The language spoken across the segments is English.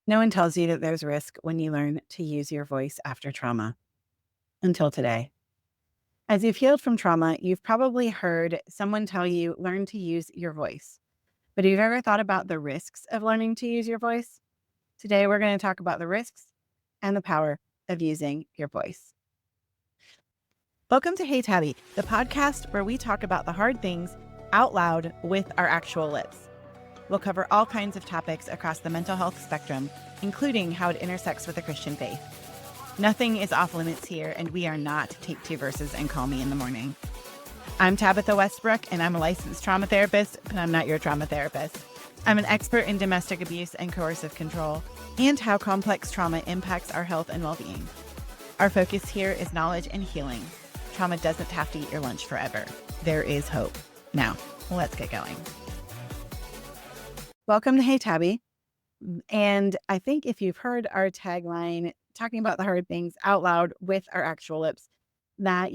No one tells you that there's risk when you learn to use your voice after trauma until today. As you've healed from trauma, you've probably heard someone tell you, learn to use your voice. But have you ever thought about the risks of learning to use your voice? Today, we're going to talk about the risks and the power of using your voice. Welcome to Hey Tabi, the podcast where we talk about the hard things out loud with our actual lips. We'll cover all kinds of topics across the mental health spectrum, including how it intersects with the Christian faith. Nothing is off limits here, and we are not take two verses and call me in the morning. I'm Tabitha Westbrook, and I'm a licensed trauma therapist, but I'm not your trauma therapist. I'm an expert in domestic abuse and coercive control, and how complex trauma impacts our health and well-being. Our focus here is knowledge and healing. Trauma doesn't have to eat your lunch forever. There is hope. Now, let's get going. Welcome to Hey Tabi. And I think if you've heard our tagline, talking about the hard things out loud with our actual lips, that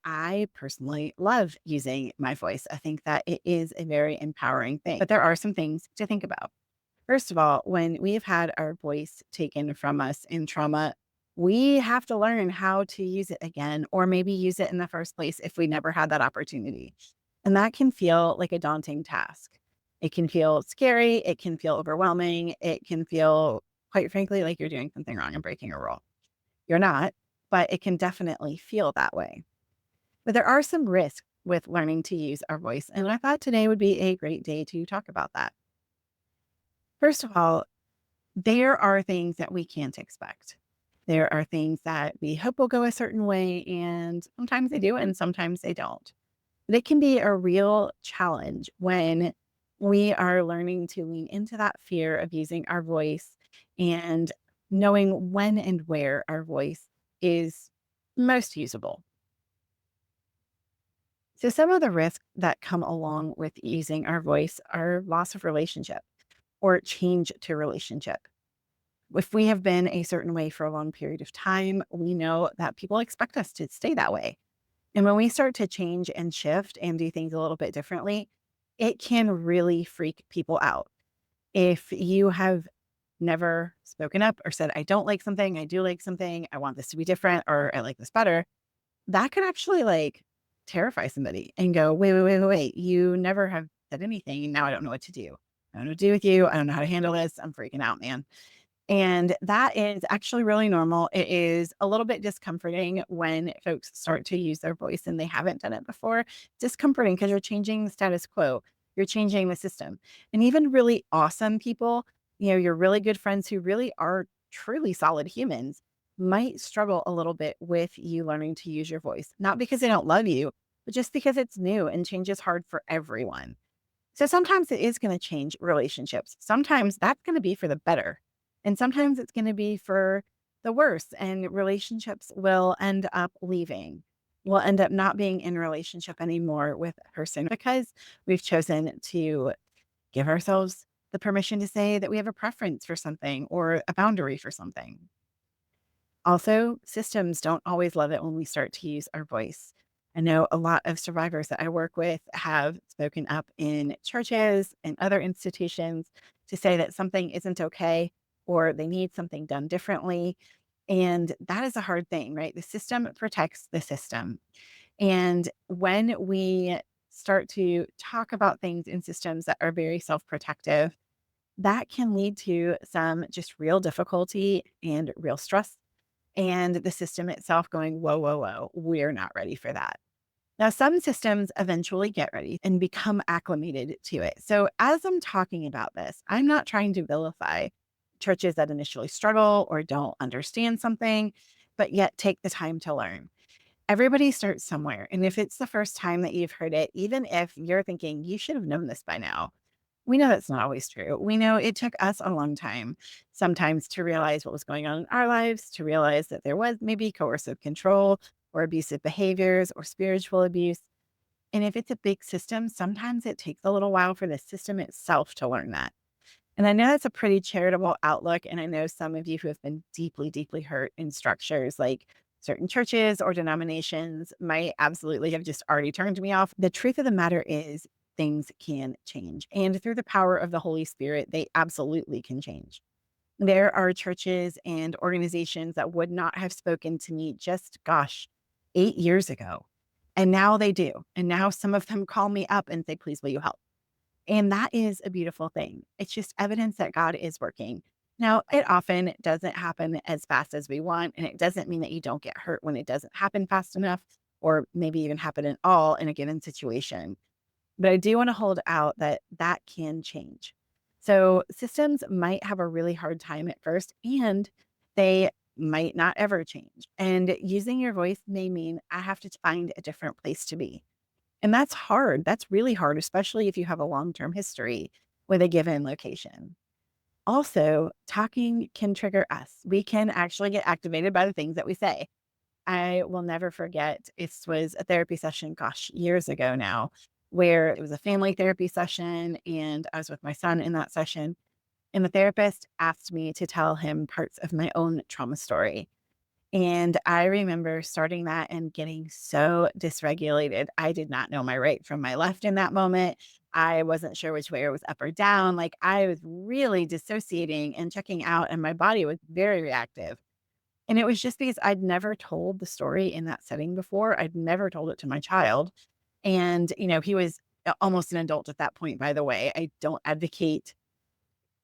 I personally love using my voice. I think that it is a very empowering thing. But there are some things to think about. First of all, when we've had our voice taken from us in trauma, we have to learn how to use it again, or maybe use it in the first place if we never had that opportunity. And that can feel like a daunting task. It can feel scary. It can feel overwhelming. It can feel, quite frankly, like you're doing something wrong and breaking a rule. You're not, but it can definitely feel that way. But there are some risks with learning to use our voice. And I thought today would be a great day to talk about that. First of all, there are things that we can't expect. There are things that we hope will go a certain way, and sometimes they do, and sometimes they don't. But it can be a real challenge when we are learning to lean into that fear of using our voice and knowing when and where our voice is most usable. So, some of the risks that come along with using our voice are loss of relationship or change to relationship. If we have been a certain way for a long period of time, we know that people expect us to stay that way. And when we start to change and shift and do things a little bit differently, it can really freak people out. If you have never spoken up or said, I don't like something, I do like something, I want this to be different, or I like this better, that could actually terrify somebody and go, wait. You never have said anything. And now I don't know what to do. I don't know what to do with you. I don't know how to handle this. I'm freaking out, man. And that is actually really normal. It is a little bit discomforting when folks start to use their voice and they haven't done it before. Discomforting because you're changing the status quo, you're changing the system. And even really awesome people, your really good friends who really are truly solid humans might struggle a little bit with you learning to use your voice, not because they don't love you, but just because it's new and change is hard for everyone. So sometimes it is going to change relationships. Sometimes that's going to be for the better. And sometimes it's going to be for the worse. And relationships will end up leaving. We'll end up not being in relationship anymore with a person because we've chosen to give ourselves the permission to say that we have a preference for something or a boundary for something. Also, systems don't always love it when we start to use our voice. I know a lot of survivors that I work with have spoken up in churches and other institutions to say that something isn't okay or they need something done differently. And that is a hard thing, right? The system protects the system. And when we start to talk about things in systems that are very self protective, that can lead to some just real difficulty and real stress and the system itself going, whoa, we're not ready for that. Now, some systems eventually get ready and become acclimated to it. So, as I'm talking about this, I'm not trying to vilify churches that initially struggle or don't understand something, but yet take the time to learn. Everybody starts somewhere. And if it's the first time that you've heard it, even if you're thinking you should have known this by now, we know that's not always true. We know it took us a long time sometimes to realize what was going on in our lives, to realize that there was maybe coercive control or abusive behaviors or spiritual abuse. And if it's a big system, sometimes it takes a little while for the system itself to learn that. And I know that's a pretty charitable outlook. And I know some of you who have been deeply, deeply hurt in structures like certain churches or denominations might absolutely have just already turned me off. The truth of the matter is, things can change. And through the power of the Holy Spirit, they absolutely can change. There are churches and organizations that would not have spoken to me just, gosh, 8 years ago. And now they do. And now some of them call me up and say, please, will you help? And that is a beautiful thing. It's just evidence that God is working. Now, it often doesn't happen as fast as we want. And it doesn't mean that you don't get hurt when it doesn't happen fast enough, or maybe even happen at all in a given situation. But I do want to hold out that that can change. So systems might have a really hard time at first, and they might not ever change. And using your voice may mean I have to find a different place to be. And that's hard. That's really hard, especially if you have a long term history with a given location. Also, talking can trigger us. We can actually get activated by the things that we say. I will never forget, this was a therapy session, gosh, years ago now, where it was a family therapy session and I was with my son in that session. And the therapist asked me to tell him parts of my own trauma story. And I remember starting that and getting so dysregulated. I did not know my right from my left in that moment. I wasn't sure which way it was up or down. Like I was really dissociating and checking out, and my body was very reactive. And it was just because I'd never told the story in that setting before. I'd never told it to my child. And, he was almost an adult at that point, by the way. I don't advocate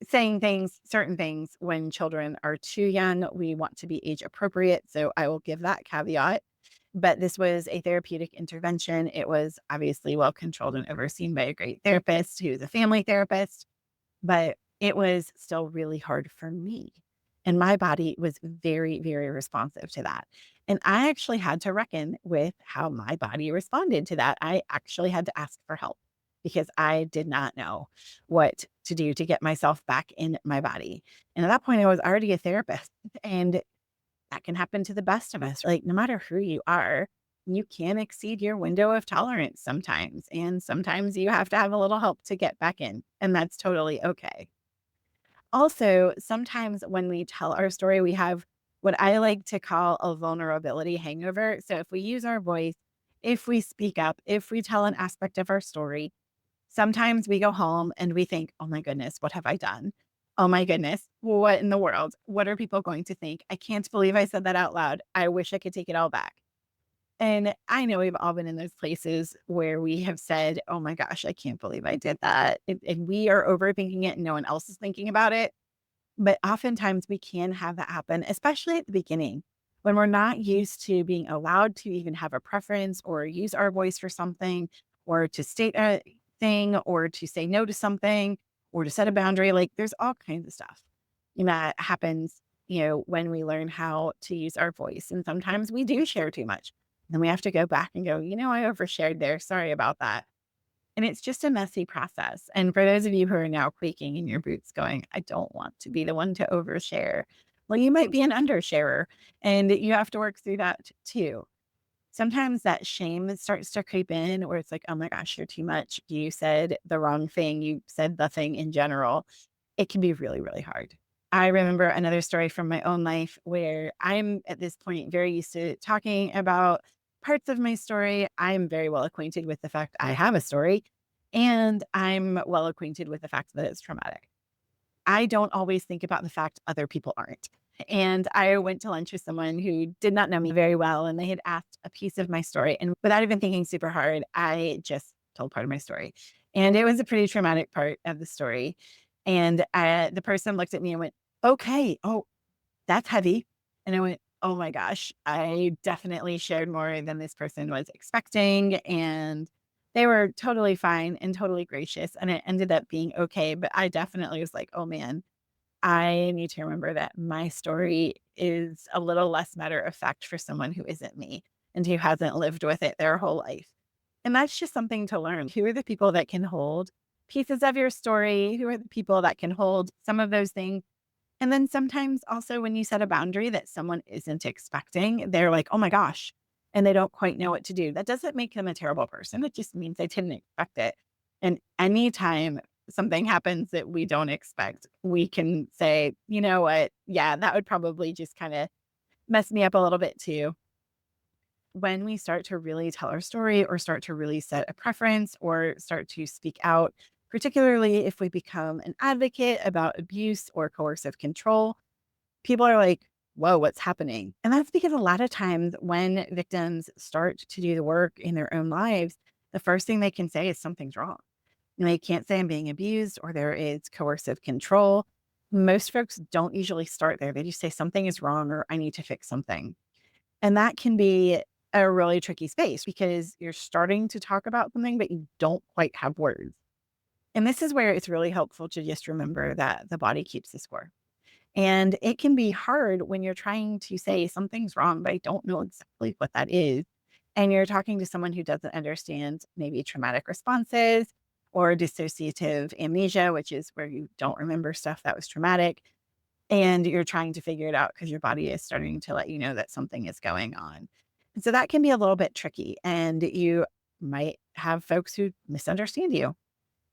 saying certain things when children are too young. We want to be age appropriate. So I will give that caveat. But this was a therapeutic intervention. It was obviously well controlled and overseen by a great therapist who's a family therapist, but it was still really hard for me. And my body was very, very responsive to that. And I actually had to reckon with how my body responded to that. I actually had to ask for help because I did not know what to do to get myself back in my body. And at that point, I was already a therapist, and that can happen to the best of us. Like, no matter who you are, you can exceed your window of tolerance sometimes. And sometimes you have to have a little help to get back in. And that's totally okay. Also, sometimes when we tell our story, we have what I like to call a vulnerability hangover. So if we use our voice, if we speak up, if we tell an aspect of our story, sometimes we go home and we think, oh my goodness, what have I done? Oh my goodness, what in the world? What are people going to think? I can't believe I said that out loud. I wish I could take it all back. And I know we've all been in those places where we have said, oh my gosh, I can't believe I did that. And we are overthinking it and no one else is thinking about it. But oftentimes we can have that happen, especially at the beginning when we're not used to being allowed to even have a preference or use our voice for something, or to state a thing, or to say no to something, or to set a boundary. Like there's all kinds of stuff that happens, when we learn how to use our voice. And sometimes we do share too much. Then we have to go back and go, I overshared there. Sorry about that. And it's just a messy process. And for those of you who are now quaking in your boots going, I don't want to be the one to overshare. Well, you might be an undersharer and you have to work through that too. Sometimes that shame starts to creep in where it's like, oh my gosh, you're too much. You said the wrong thing. You said the thing in general. It can be really, really hard. I remember another story from my own life where I'm at this point very used to talking about parts of my story. I'm very well acquainted with the fact I have a story, and I'm well acquainted with the fact that it's traumatic. I don't always think about the fact other people aren't. And I went to lunch with someone who did not know me very well, and they had asked a piece of my story. And without even thinking super hard, I just told part of my story. And it was a pretty traumatic part of the story. And the person looked at me and went, okay, oh, that's heavy. And I went, oh my gosh, I definitely shared more than this person was expecting. And they were totally fine and totally gracious. And it ended up being okay. But I definitely was like, oh man, I need to remember that my story is a little less matter of fact for someone who isn't me and who hasn't lived with it their whole life. And that's just something to learn. Who are the people that can hold pieces of your story? Who are the people that can hold some of those things? And then sometimes also when you set a boundary that someone isn't expecting, they're like, oh my gosh, and they don't quite know what to do. That doesn't make them a terrible person. It just means they didn't expect it. And anytime something happens that we don't expect, we can say, you know what? Yeah, that would probably just kind of mess me up a little bit too. When we start to really tell our story or start to really set a preference or start to speak out, particularly if we become an advocate about abuse or coercive control. People are like, whoa, what's happening? And that's because a lot of times when victims start to do the work in their own lives, the first thing they can say is something's wrong. And they can't say I'm being abused or there is coercive control. Most folks don't usually start there. They just say something is wrong or I need to fix something. And that can be a really tricky space because you're starting to talk about something, but you don't quite have words. And this is where it's really helpful to just remember that the body keeps the score. And it can be hard when you're trying to say something's wrong, but I don't know exactly what that is. And you're talking to someone who doesn't understand maybe traumatic responses or dissociative amnesia, which is where you don't remember stuff that was traumatic. And you're trying to figure it out because your body is starting to let you know that something is going on. And so that can be a little bit tricky. And you might have folks who misunderstand you.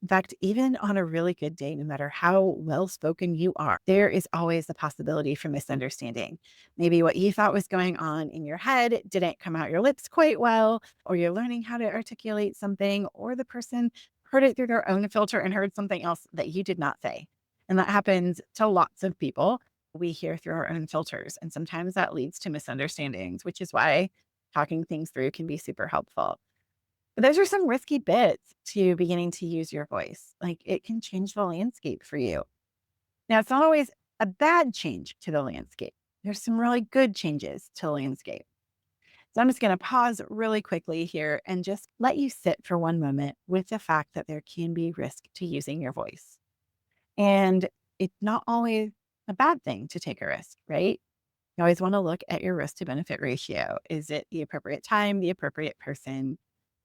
In fact, even on a really good day, no matter how well spoken you are, there is always the possibility for misunderstanding. Maybe what you thought was going on in your head didn't come out your lips quite well, or you're learning how to articulate something, or the person heard it through their own filter and heard something else that you did not say. And that happens to lots of people. We hear through our own filters, and sometimes that leads to misunderstandings, which is why talking things through can be super helpful. But those are some risky bits to beginning to use your voice. Like it can change the landscape for you. Now, it's not always a bad change to the landscape. There's some really good changes to the landscape. So I'm just going to pause really quickly here and just let you sit for one moment with the fact that there can be risk to using your voice. And it's not always a bad thing to take a risk, right? You always want to look at your risk to benefit ratio. Is it the appropriate time, the appropriate person?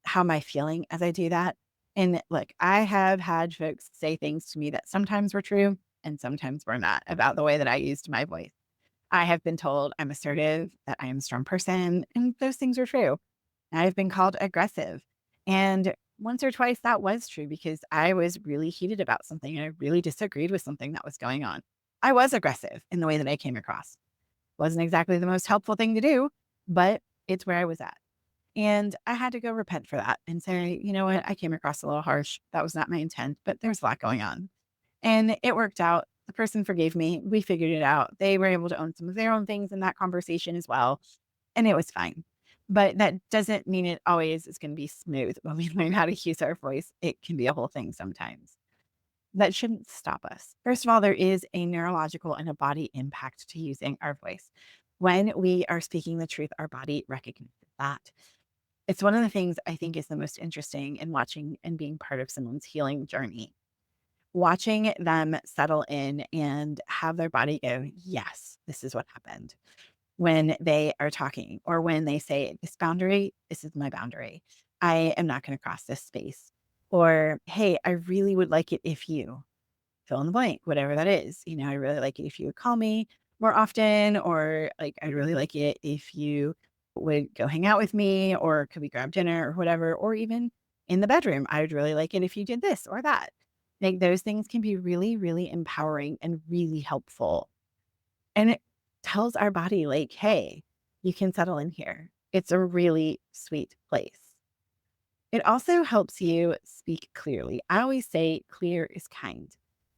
How am I feeling as I do that? And look, I have had folks say things to me that sometimes were true and sometimes were not about the way that I used my voice. I have been told I'm assertive, that I am a strong person, and those things are true. I've been called aggressive. And once or twice that was true because I was really heated about something and I really disagreed with something that was going on. I was aggressive in the way that I came across. Wasn't exactly the most helpful thing to do, but it's where I was at. And I had to go repent for that and say, you know what, I came across a little harsh. That was not my intent, but there's a lot going on. And it worked out. The person forgave me. We figured it out. They were able to own some of their own things in that conversation as well. And it was fine. But that doesn't mean it always is going to be smooth when we learn how to use our voice. It can be a whole thing sometimes. That shouldn't stop us. First of all, there is a neurological and a body impact to using our voice. When we are speaking the truth, our body recognizes that. It's one of the things I think is the most interesting in watching and being part of someone's healing journey. Watching them settle in and have their body go, yes, this is what happened when they are talking or when they say, this boundary, this is my boundary. I am not going to cross this space. Or, hey, I really would like it if you fill in the blank, whatever that is. You know, I really like it if you would call me more often, or like, I'd really like it if you would go hang out with me, or could we grab dinner or whatever, or even in the bedroom. I would really like it if you did this or that. Like those things can be really, really empowering and really helpful. And it tells our body, like, hey, you can settle in here. It's a really sweet place. It also helps you speak clearly. I always say clear is kind.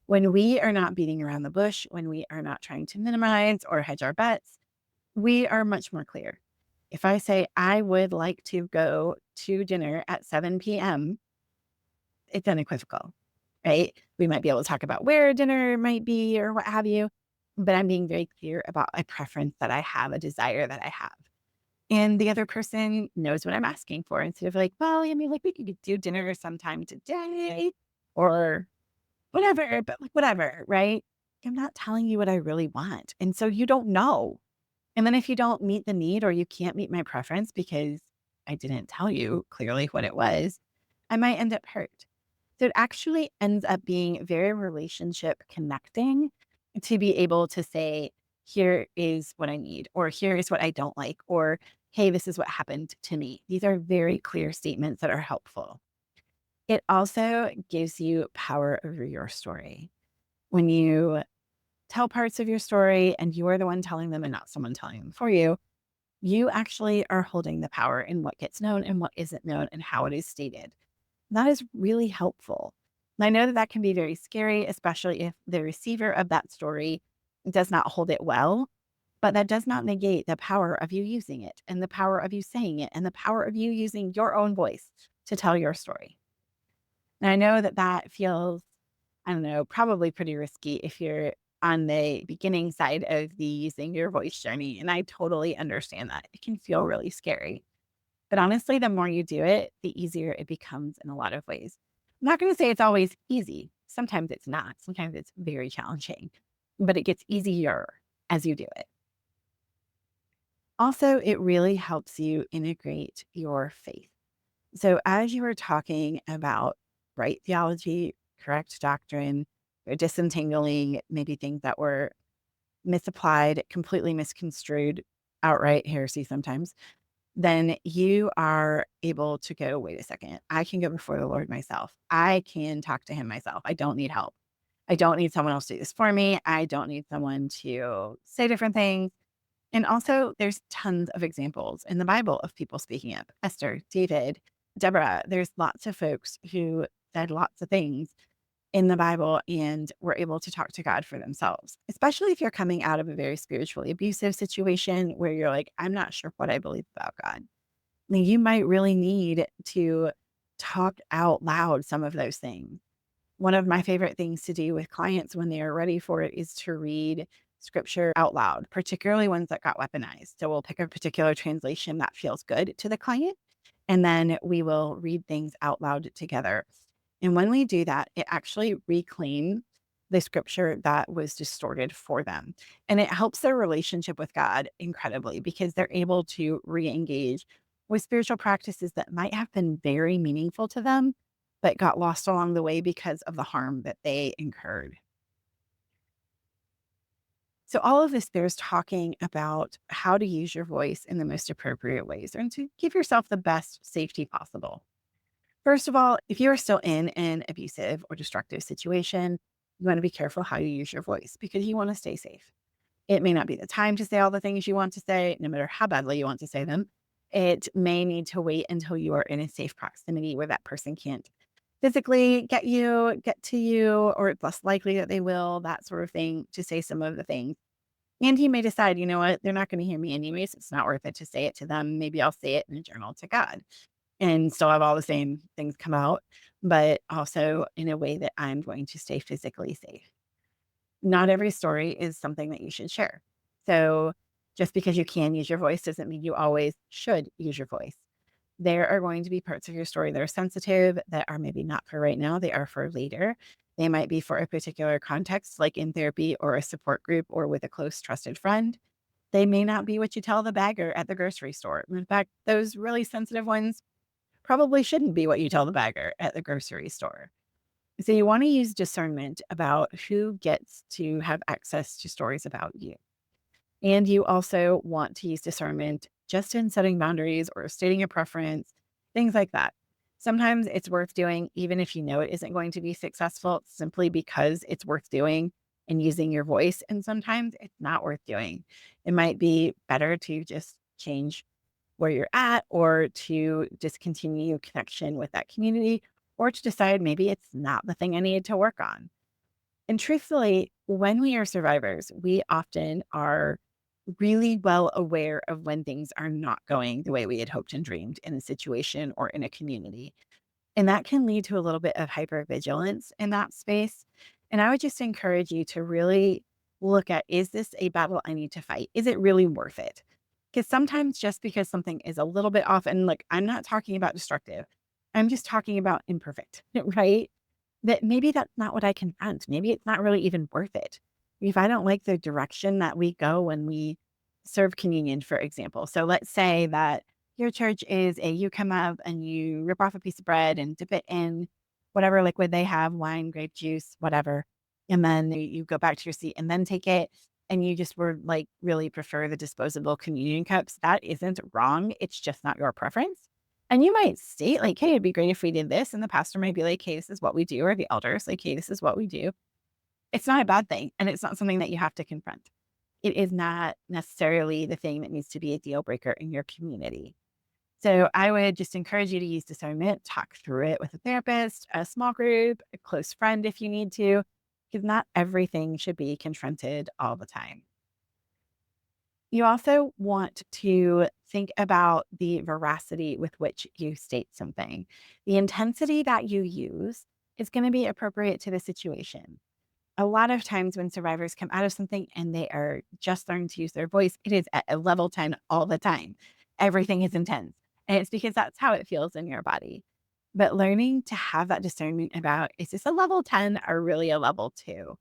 When we are not beating around the bush, when we are not trying to minimize or hedge our bets, we are much more clear. If I say I would like to go to dinner at 7 p.m., it's unequivocal, right? We might be able to talk about where dinner might be or what have you, but I'm being very clear about a preference that I have, a desire that I have. And the other person knows what I'm asking for instead of like, well, I mean, like we could do dinner sometime today or whatever, but like whatever, right? I'm not telling you what I really want. And so you don't know. And then if you don't meet the need or you can't meet my preference because I didn't tell you clearly what it was, I might end up hurt. So it actually ends up being very relationship connecting to be able to say, here is what I need, or here is what I don't like, or hey, this is what happened to me. These are very clear statements that are helpful. It also gives you power over your story. When you tell parts of your story and you are the one telling them and not someone telling them for you, you actually are holding the power in what gets known and what isn't known and how it is stated. That is really helpful. And I know that that can be very scary, especially if the receiver of that story does not hold it well, but that does not negate the power of you using it and the power of you saying it and the power of you using your own voice to tell your story. And I know that that feels, I don't know, probably pretty risky if you're on the beginning side of the using your voice journey. And I totally understand that. It can feel really scary. But honestly, the more you do it, the easier it becomes in a lot of ways. I'm not going to say it's always easy. Sometimes it's not. Sometimes it's very challenging, but it gets easier as you do it. Also, it really helps you integrate your faith. So, as you were talking about right theology, correct doctrine, or disentangling maybe things that were misapplied, completely misconstrued, outright heresy sometimes, then you are able to go, wait a second, I can go before the Lord myself. I can talk to him myself. I don't need help. I don't need someone else to do this for me. I don't need someone to say different things. And also, there's tons of examples in the Bible of people speaking up. Esther, David, Deborah. There's lots of folks who said lots of things in the Bible and were able to talk to God for themselves, especially if you're coming out of a very spiritually abusive situation where you're like, I'm not sure what I believe about God. Then you might really need to talk out loud some of those things. One of my favorite things to do with clients when they are ready for it is to read scripture out loud, particularly ones that got weaponized. So we'll pick a particular translation that feels good to the client, and then we will read things out loud together. And when we do that, it actually reclaims the scripture that was distorted for them. And it helps their relationship with God incredibly because they're able to re engage with spiritual practices that might have been very meaningful to them, but got lost along the way because of the harm that they incurred. So, all of this bears talking about how to use your voice in the most appropriate ways and to give yourself the best safety possible. First of all, if you are still in an abusive or destructive situation, you want to be careful how you use your voice because you want to stay safe. It may not be the time to say all the things you want to say, no matter how badly you want to say them. It may need to wait until you are in a safe proximity where that person can't physically get to you, or it's less likely that they will, that sort of thing, to say some of the things. And you may decide, you know what, they're not going to hear me anyways. It's not worth it to say it to them. Maybe I'll say it in a journal to God and still have all the same things come out, but also in a way that I'm going to stay physically safe. Not every story is something that you should share. So just because you can use your voice doesn't mean you always should use your voice. There are going to be parts of your story that are sensitive, that are maybe not for right now, they are for later. They might be for a particular context, like in therapy or a support group or with a close trusted friend. They may not be what you tell the bagger at the grocery store. In fact, those really sensitive ones probably shouldn't be what you tell the bagger at the grocery store. So you want to use discernment about who gets to have access to stories about you. And you also want to use discernment just in setting boundaries or stating a preference, things like that. Sometimes it's worth doing, even if you know it isn't going to be successful, simply because it's worth doing and using your voice. And sometimes it's not worth doing. It might be better to just change where you're at or to discontinue connection with that community or to decide maybe it's not the thing I need to work on. And truthfully, when we are survivors, we often are really well aware of when things are not going the way we had hoped and dreamed in a situation or in a community. And that can lead to a little bit of hypervigilance in that space. And I would just encourage you to really look at, is this a battle I need to fight? Is it really worth it? Because sometimes just because something is a little bit off, and like, I'm not talking about destructive, I'm just talking about imperfect, right? That maybe that's not what I confront. Maybe it's not really even worth it. If I don't like the direction that we go when we serve communion, for example. So let's say that your church is you come up and you rip off a piece of bread and dip it in whatever liquid they have, wine, grape juice, whatever. And then you go back to your seat and then take it. And you just were like, really prefer the disposable communion cups. That isn't wrong. It's just not your preference. And you might state like, hey, it'd be great if we did this. And the pastor might be like, hey, this is what we do. Or the elders like, hey, this is what we do. It's not a bad thing. And it's not something that you have to confront. It is not necessarily the thing that needs to be a deal breaker in your community. So I would just encourage you to use discernment, talk through it with a therapist, a small group, a close friend if you need to, because not everything should be confronted all the time. You also want to think about the veracity with which you state something. The intensity that you use is going to be appropriate to the situation. A lot of times when survivors come out of something and they are just learning to use their voice, it is at a level 10 all the time. Everything is intense. And it's because that's how it feels in your body. But learning to have that discernment about, is this a level 10 or really a level 2?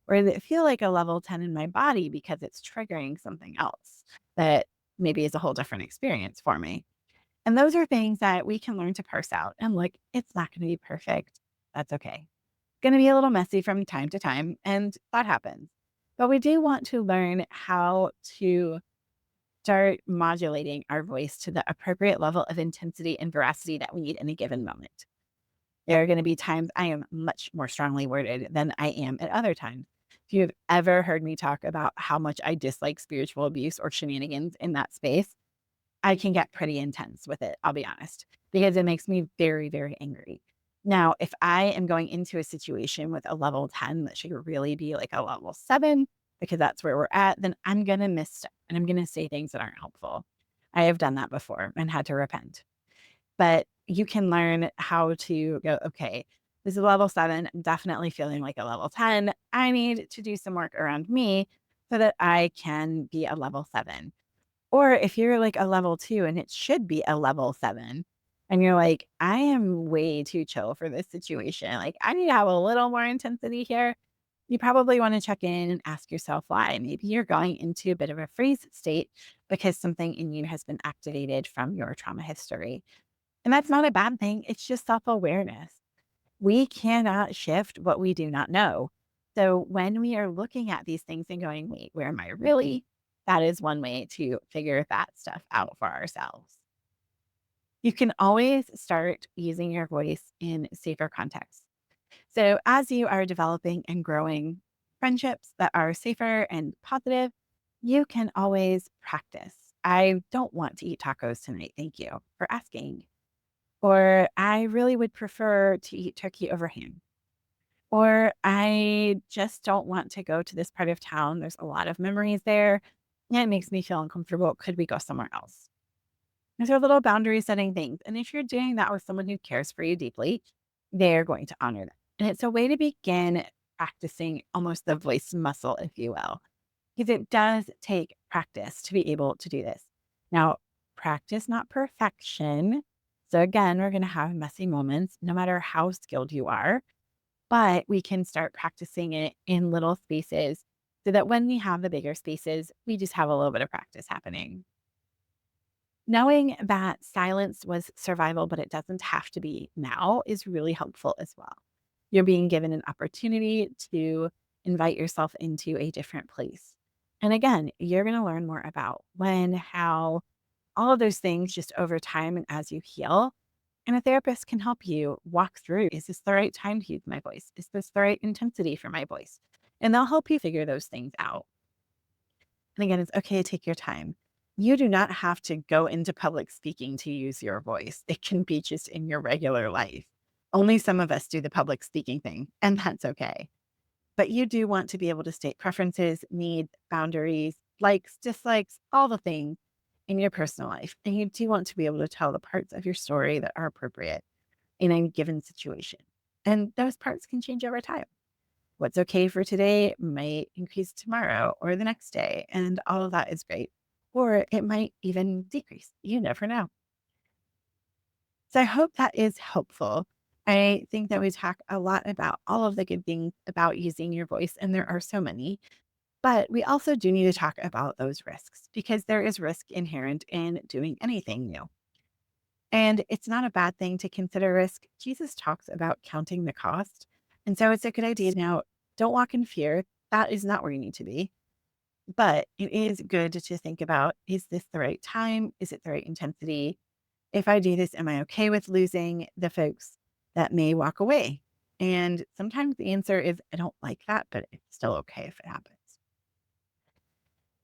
Or does it feel like a level 10 in my body because it's triggering something else that maybe is a whole different experience for me? And those are things that we can learn to parse out. And look, it's not going to be perfect. That's okay. Gonna be a little messy from time to time, and that happens. But we do want to learn how to start modulating our voice to the appropriate level of intensity and veracity that we need in a given moment. There are gonna be times I am much more strongly worded than I am at other times. If you have ever heard me talk about how much I dislike spiritual abuse or shenanigans in that space, I can get pretty intense with it, I'll be honest, because it makes me very, very angry. Now, if I am going into a situation with a level 10 that should really be like a level 7, because that's where we're at, then I'm going to misstep and I'm going to say things that aren't helpful. I have done that before and had to repent. But you can learn how to go, okay, this is level 7. I'm definitely feeling like a level 10. I need to do some work around me so that I can be a level 7. Or if you're like a level 2 and it should be a level 7, and you're like, "I am way too chill for this situation. Like, I need to have a little more intensity here." You probably wanna check in and ask yourself why. Maybe you're going into a bit of a freeze state because something in you has been activated from your trauma history. And that's not a bad thing. It's just self-awareness. We cannot shift what we do not know. So when we are looking at these things and going, wait, where am I really? That is one way to figure that stuff out for ourselves. You can always start using your voice in safer contexts. So as you are developing and growing friendships that are safer and positive, you can always practice. I don't want to eat tacos tonight. Thank you for asking. Or I really would prefer to eat turkey over ham. Or I just don't want to go to this part of town. There's a lot of memories there. And it makes me feel uncomfortable. Could we go somewhere else? These are little boundary setting things. And if you're doing that with someone who cares for you deeply, they're going to honor that. And it's a way to begin practicing almost the voice muscle, if you will, because it does take practice to be able to do this. Now, practice, not perfection. So, again, we're going to have messy moments no matter how skilled you are, but we can start practicing it in little spaces so that when we have the bigger spaces, we just have a little bit of practice happening. Knowing that silence was survival, but it doesn't have to be now is really helpful as well. You're being given an opportunity to invite yourself into a different place. And again, you're going to learn more about when, how, all of those things just over time and as you heal. And a therapist can help you walk through, is this the right time to use my voice? Is this the right intensity for my voice? And they'll help you figure those things out. And again, it's okay to take your time. You do not have to go into public speaking to use your voice. It can be just in your regular life. Only some of us do the public speaking thing, and that's okay. But you do want to be able to state preferences, needs, boundaries, likes, dislikes, all the things in your personal life. And you do want to be able to tell the parts of your story that are appropriate in a given situation. And those parts can change over time. What's okay for today might increase tomorrow or the next day, and all of that is great. Or it might even decrease. You never know. So I hope that is helpful. I think that we talk a lot about all of the good things about using your voice, and there are so many. But we also do need to talk about those risks because there is risk inherent in doing anything new. And it's not a bad thing to consider risk. Jesus talks about counting the cost. And so it's a good idea. Now, don't walk in fear. That is not where you need to be. But it is good to think about, is this the right time? Is it the right intensity? If I do this, am I okay with losing the folks that may walk away? And sometimes the answer is, I don't like that, but it's still okay if it happens.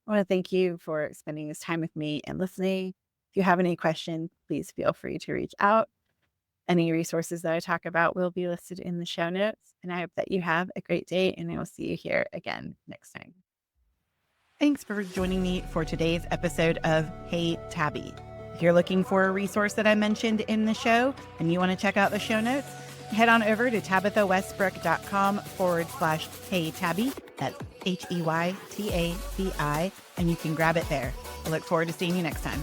I want to thank you for spending this time with me and listening. If you have any questions, please feel free to reach out. Any resources that I talk about will be listed in the show notes. And I hope that you have a great day, and I will see you here again next time. Thanks for joining me for today's episode of Hey Tabi. If you're looking for a resource that I mentioned in the show and you want to check out the show notes, head on over to tabithawestbrook.com/Hey Tabi. That's HEYTABI, and you can grab it there. I look forward to seeing you next time.